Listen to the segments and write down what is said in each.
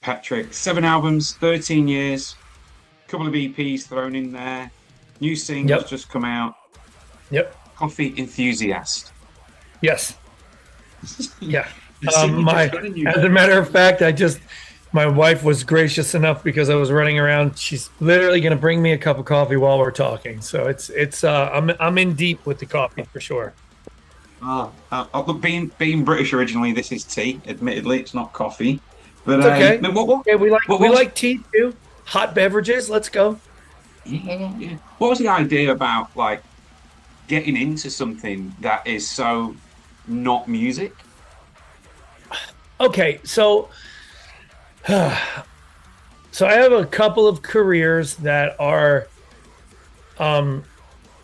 Patrick, 7 albums, 13 years, couple of EPs thrown in there, new singles Yep. just come out. Yep. Coffee enthusiast. Yes. Yeah. I see you just My, got a new. as a matter of fact, my wife was gracious enough because I was running around. She's literally going to bring me a cup of coffee while we're talking. So I'm in deep with the coffee for sure. Look, being British originally, this is tea. Admittedly, it's not coffee. But It's okay. Yeah, what we was like tea too. Hot beverages. Let's go. yeah. What was the idea about like getting into something that is so not music? Okay, so so I have a couple of careers that are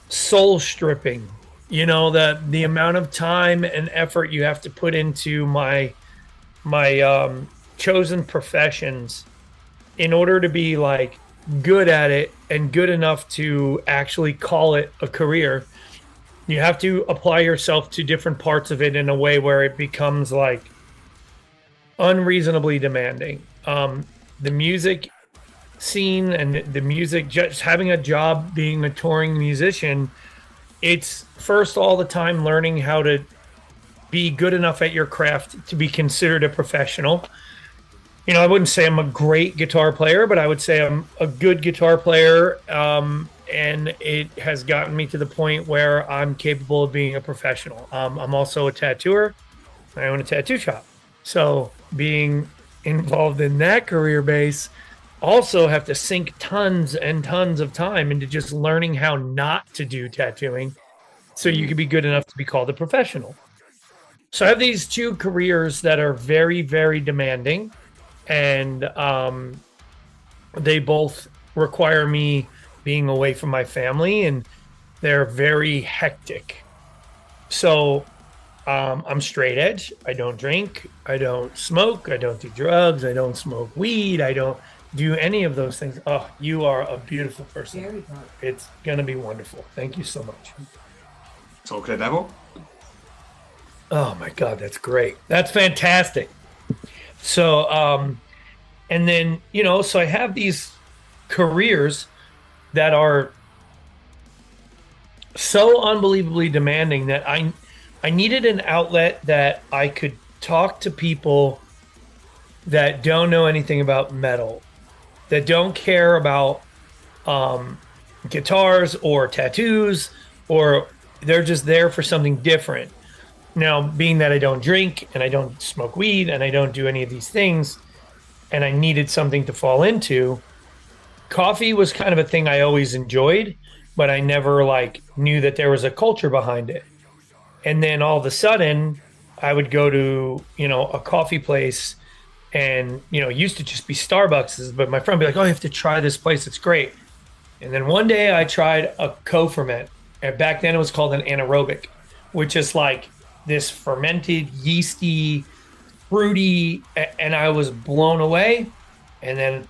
soul stripping. You know, the amount of time and effort you have to put into my chosen professions in order to be like good at it and good enough to actually call it a career. You have to apply yourself to different parts of it in a way where it becomes like unreasonably demanding. The music scene and the music, just having a job being a touring musician, it's first all the time learning how to be good enough at your craft to be considered a professional. You know, I wouldn't say I'm a great guitar player, but I would say I'm a good guitar player. And it has gotten me to the point where I'm capable of being a professional. I'm also a tattooer. I own a tattoo shop. So being involved in that career base, also have to sink tons and tons of time into just learning how not to do tattooing so you can be good enough to be called a professional. So I have these two careers that are very, very demanding, and they both require me being away from my family, and they're very hectic. So I'm straight edge. I don't drink. I don't smoke. I don't do drugs. I don't smoke weed. I don't do any of those things. Oh, you are a beautiful person. Very good. It's going to be wonderful. Thank you so much. Talk to the devil. Oh my God, that's great. That's fantastic. So, and then, you know, so I have these careers that are so unbelievably demanding that I needed an outlet that I could talk to people that don't know anything about metal, that don't care about guitars or tattoos, or they're just there for something different. Now, being that I don't drink and I don't smoke weed and I don't do any of these things, and I needed something to fall into, coffee was kind of a thing I always enjoyed, but I never like knew that there was a culture behind it. And then all of a sudden, I would go to, you know, a coffee place, and, you know, it used to just be Starbucks, but my friend would be like, oh, you have to try this place. It's great. And then one day I tried a co-ferment, and back then it was called an anaerobic, which is like this fermented, yeasty, fruity, and I was blown away and then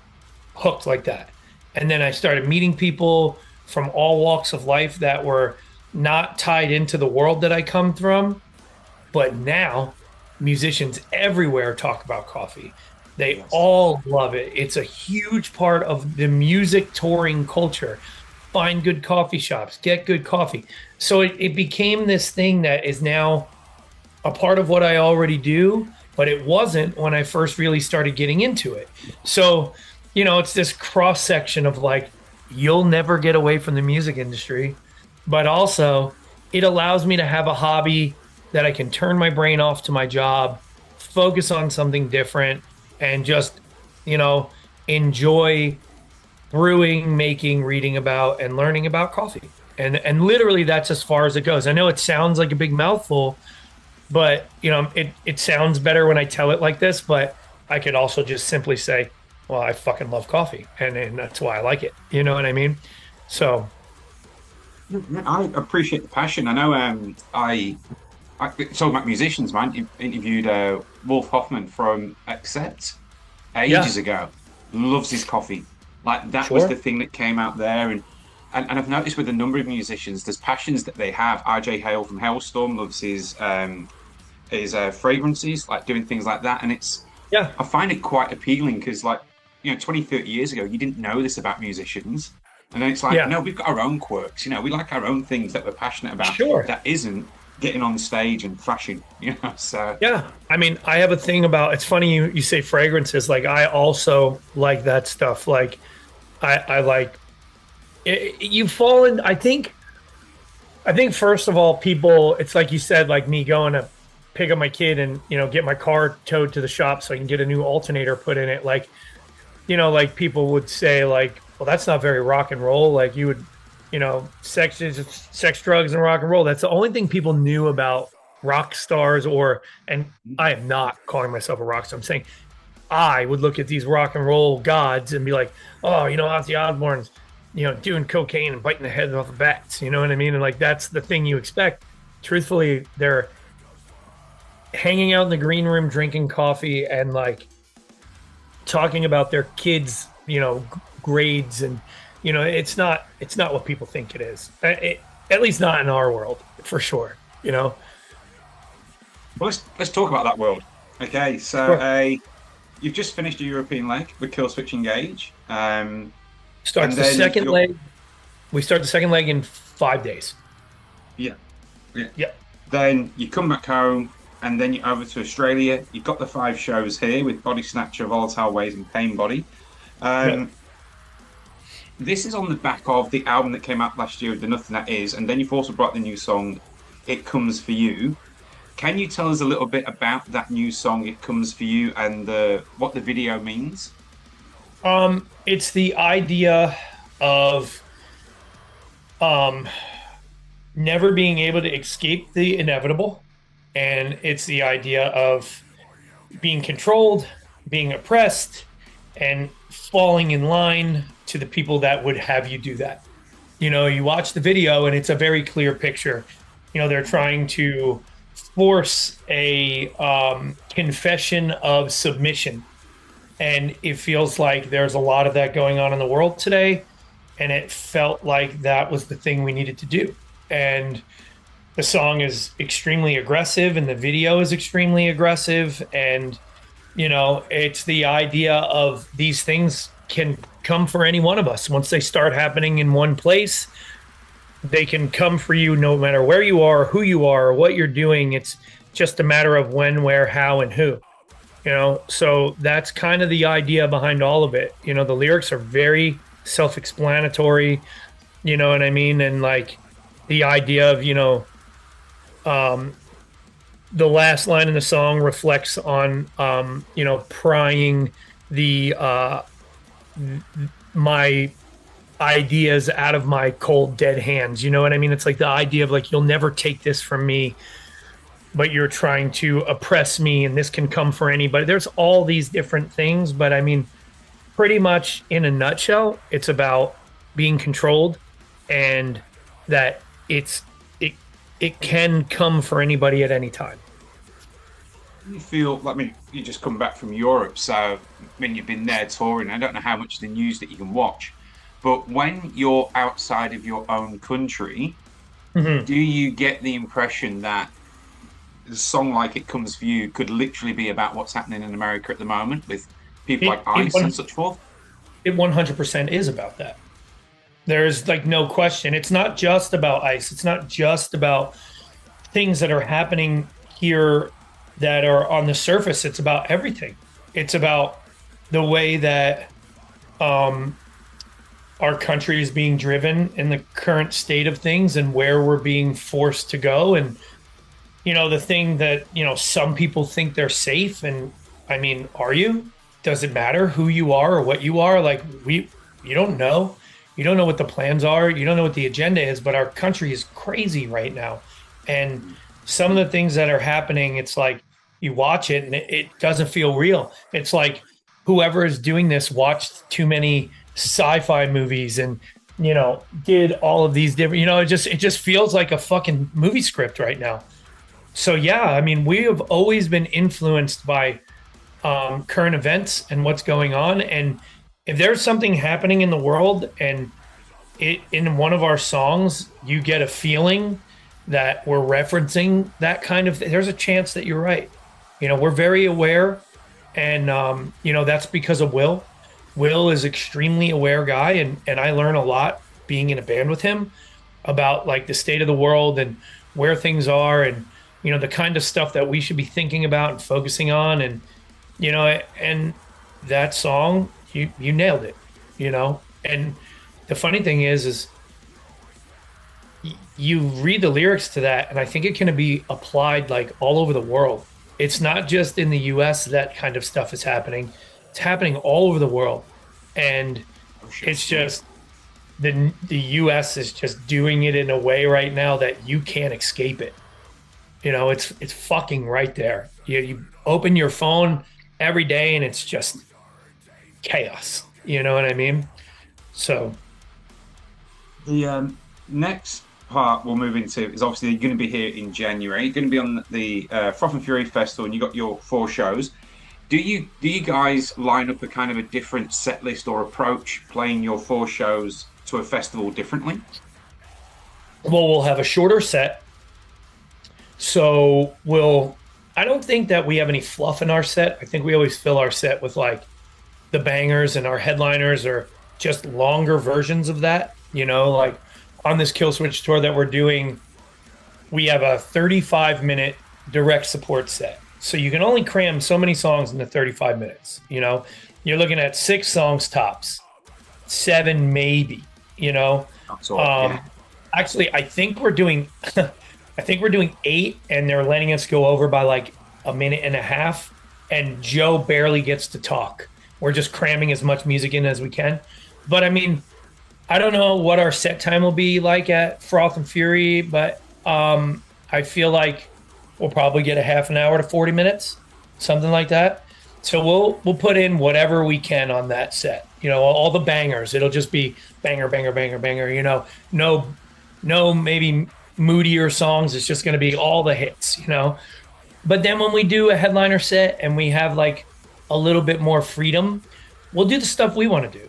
hooked like that. And then I started meeting people from all walks of life that were not tied into the world that I come from. But now musicians everywhere talk about coffee. They all love it. It's a huge part of the music touring culture. Find good coffee shops, get good coffee. So it became this thing that is now a part of what I already do, but it wasn't when I first really started getting into it. So, you know, it's this cross section of like, you'll never get away from the music industry, but also it allows me to have a hobby that I can turn my brain off to my job, focus on something different, and just, you know, enjoy brewing, making, reading about, and learning about coffee. And literally that's as far as it goes. I know it sounds like a big mouthful, but, you know, it sounds better when I tell it like this, but I could also just simply say, well, I fucking love coffee, and that's why I like it. You know what I mean? So I appreciate the passion. I know. I talking about musicians, man. You interviewed Wolf Hoffman from Accept ages ago. Loves his coffee. Like that was sure. the thing that came out there, and I've noticed with a number of musicians, there's passions that they have. RJ Hale from Hailstorm loves his fragrances, like doing things like that, and it's Yeah. I find it quite appealing because, like, 20, 30 years ago, you didn't know this about musicians. And then it's like, Yeah. no, we've got our own quirks. We like our own things that we're passionate about Sure. that isn't getting on stage and thrashing. So, Yeah. I mean, I have a thing about it's funny you say fragrances. Like, I also like that stuff. Like, I like you fall in. I think first of all, people, it's like you said, like me going to pick up my kid and, get my car towed to the shop so I can get a new alternator put in it. Like, like people would say, like, well, that's not very rock and roll. Like, you would, sex, drugs, and rock and roll. That's the only thing people knew about rock stars. And I am not calling myself a rock star. I'm saying I would look at these rock and roll gods and be like, oh, Ozzy Osbourne's, doing cocaine and biting the heads off of bats. You know what I mean? And like, that's the thing you expect. Truthfully, they're hanging out in the green room, drinking coffee and like talking about their kids, grades. And, it's not what people think it is. At least not in our world, for sure. well, let's talk about that world. Okay, so Sure. you've just finished your European leg with Killswitchengage. And Starts the then second leg. We start the second leg in 5 days. yeah, yeah. Yep. Then you come back home, and then you're over to Australia. You've got the 5 shows here with Body Snatcher, Volatile Ways, and Pain Body. Yep. This is on the back of the album that came out last year, The Nothing That Is, and then you've also brought the new song, It Comes For You. Can you tell us a little bit about that new song, It Comes For You, and what the video means? It's the idea of never being able to escape the inevitable. And it's the idea of being controlled, being oppressed, and falling in line to the people that would have you do that. You watch the video and it's a very clear picture. They're trying to force a confession of submission. And it feels like there's a lot of that going on in the world today. And it felt like that was the thing we needed to do. And the song is extremely aggressive and the video is extremely aggressive. And, it's the idea of these things can come for any one of us. Once they start happening in one place, they can come for you no matter where you are, who you are, or what you're doing. It's just a matter of when, where, how, and who. So that's kind of the idea behind all of it. The lyrics are very self-explanatory, you know what I mean? And like the idea of, the last line in the song reflects on, prying my ideas out of my cold, dead hands. You know what I mean? It's like the idea of like, you'll never take this from me, but you're trying to oppress me and this can come for anybody. There's all these different things, but I mean, pretty much in a nutshell, it's about being controlled and that it can come for anybody at any time. You feel like, you just come back from Europe, so you've been there touring. I don't know how much of the news that you can watch, but when you're outside of your own country, do you get the impression that a song like It Comes For You could literally be about what's happening in America at the moment with people like ICE and such forth? It 100% is about that. There's like no question. It's not just about ICE. It's not just about things that are happening here that are on the surface. It's about everything. It's about the way that our country is being driven in the current state of things and where we're being forced to go. And, the thing that, some people think they're safe. And I mean, are you? Does it matter who you are or what you are? Like you don't know. You don't know what the plans are. You don't know what the agenda is, but our country is crazy right now. And some of the things that are happening, it's like you watch it and it doesn't feel real. It's like whoever is doing this watched too many sci-fi movies and, did all of these different, it just feels like a fucking movie script right now. So, yeah, I mean, we have always been influenced by current events and what's going on. And if there's something happening in the world and in one of our songs, you get a feeling that we're referencing that kind of, there's a chance that you're right. We're very aware And that's because of Will. Will is extremely aware guy, and I learn a lot being in a band with him about like the state of the world and where things are, and the kind of stuff that we should be thinking about and focusing on. And and that song, you nailed it. And the funny thing is you read the lyrics to that, and I think it can be applied like all over the world. It's not just in the US that kind of stuff is happening. It's happening all over the world. And it's just the US is just doing it in a way right now that you can't escape it. It's fucking right there. You open your phone every day and it's just chaos. You know what I mean? So the next part we'll move into is obviously you're going to be here in January. You're going to be on the Froth and Fury Festival, and you got your 4 shows. Do you guys line up a kind of a different set list or approach playing your 4 shows to a festival differently? Well, we'll have a shorter set. So I don't think that we have any fluff in our set. I think we always fill our set with like the bangers, and our headliners are just longer versions of that. Like on this Killswitch tour that we're doing, we have a 35-minute direct support set. So you can only cram so many songs into 35 minutes. You're looking at 6 songs tops, 7 maybe. That's all, yeah. Actually, I think we're doing 8, and they're letting us go over by like a minute and a half. And Joe barely gets to talk. We're just cramming as much music in as we can. But I mean, I don't know what our set time will be like at Froth and Fury, but I feel like we'll probably get a half an hour to 40 minutes, something like that. So we'll put in whatever we can on that set. All the bangers. It'll just be banger, banger, banger, banger. No maybe moodier songs. It's just going to be all the hits. But then when we do a headliner set and we have like a little bit more freedom, we'll do the stuff we want to do.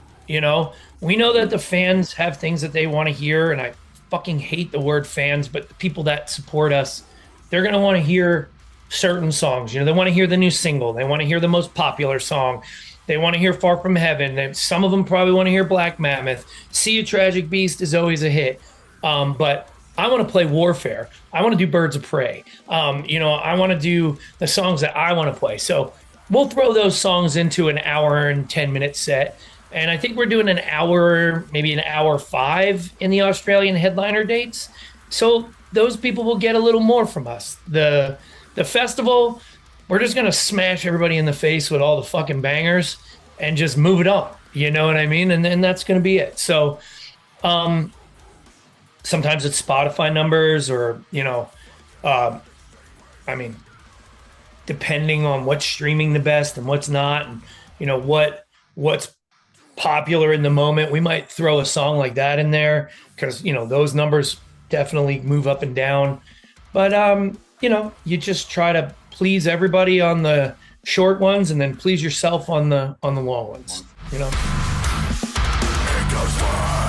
We know that the fans have things that they want to hear, and I fucking hate the word fans, but the people that support us, they're going to want to hear certain songs. They want to hear the new single. They want to hear the most popular song. They want to hear Far From Heaven. Some of them probably want to hear Black Mammoth. See a Tragic Beast is always a hit. But I want to play Warfare. I want to do Birds of Prey. I want to do the songs that I want to play. So we'll throw those songs into an hour and 10-minute set. And I think we're doing an hour, maybe an hour 5 in the Australian headliner dates. So those people will get a little more from us. The festival, we're just going to smash everybody in the face with all the fucking bangers and just move it on. You know what I mean? And then that's going to be it. So sometimes it's Spotify numbers or, depending on what's streaming the best and what's not, and, what's popular in the moment, we might throw a song like that in there because those numbers definitely move up and down. But you just try to please everybody on the short ones and then please yourself on the long ones. It goes far.